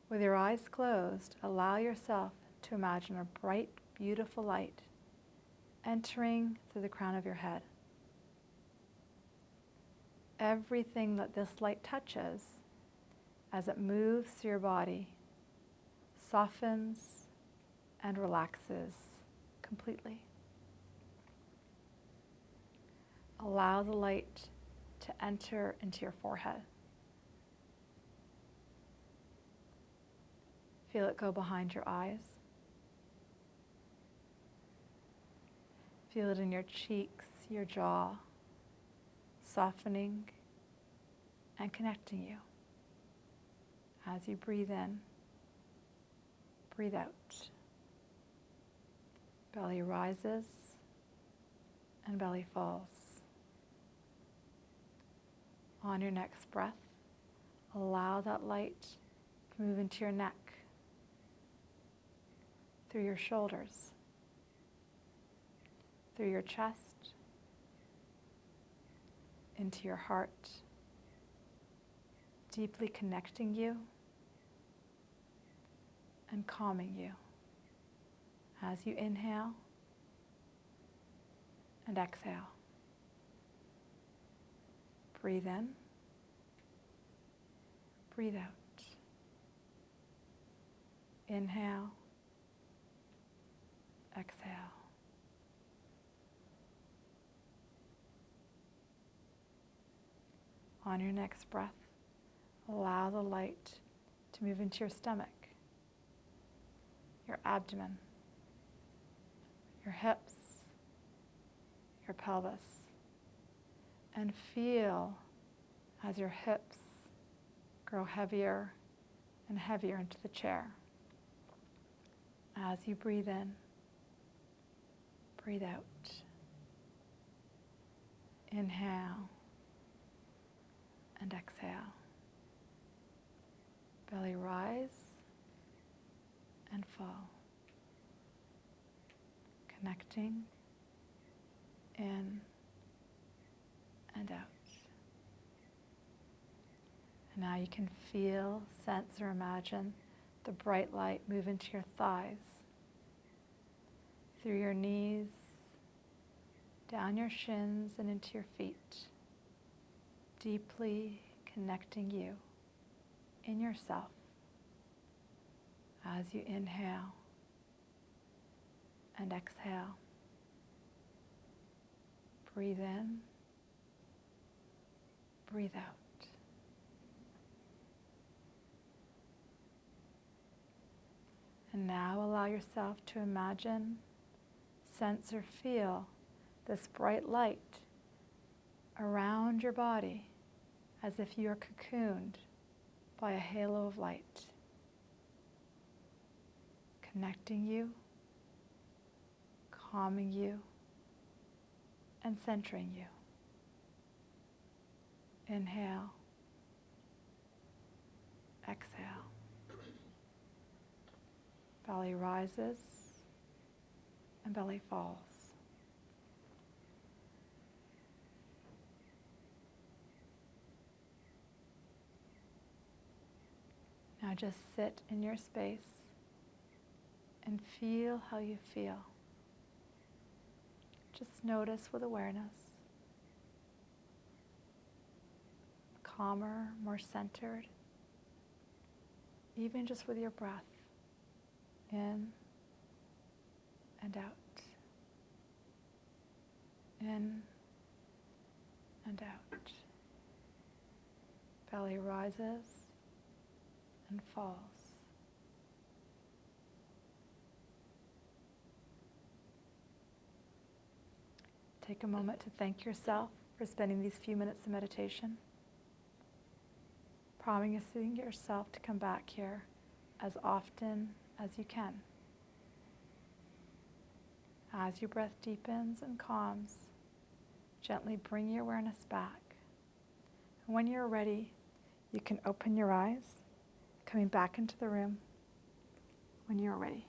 With your eyes closed, allow yourself to imagine a bright, beautiful light entering through the crown of your head. Everything that this light touches, as it moves through your body, softens and relaxes completely. Allow the light to enter into your forehead. Feel it go behind your eyes. Feel it in your cheeks, your jaw, softening and connecting you. As you breathe in, breathe out. Belly rises and belly falls. On your next breath, allow that light to move into your neck, through your shoulders, through your chest, into your heart, deeply connecting you and calming you as you inhale and exhale. Breathe in, breathe out. Inhale, exhale. On your next breath, allow the light to move into your stomach, your abdomen, your hips, your pelvis, and feel as your hips grow heavier and heavier into the chair. As you breathe in, breathe out. Inhale and exhale. Belly rise and fall. Connecting in and out. And now you can feel, sense, or imagine the bright light move into your thighs, through your knees, down your shins and into your feet, deeply connecting you in yourself as you inhale and exhale. Breathe in, breathe out. And now allow yourself to imagine, sense, or feel this bright light around your body as if you are cocooned by a halo of light, connecting you, calming you, and centering you. Inhale, exhale. Belly rises and belly falls. Now just sit in your space and feel how you feel. Just notice with awareness. Calmer, more centered, even just with your breath. In and out. In and out. Belly rises and falls. Take a moment to thank yourself for spending these few minutes of meditation. Promising yourself to come back here as often as you can. As your breath deepens and calms, gently bring your awareness back. And when you're ready, you can open your eyes, coming back into the room when you're ready.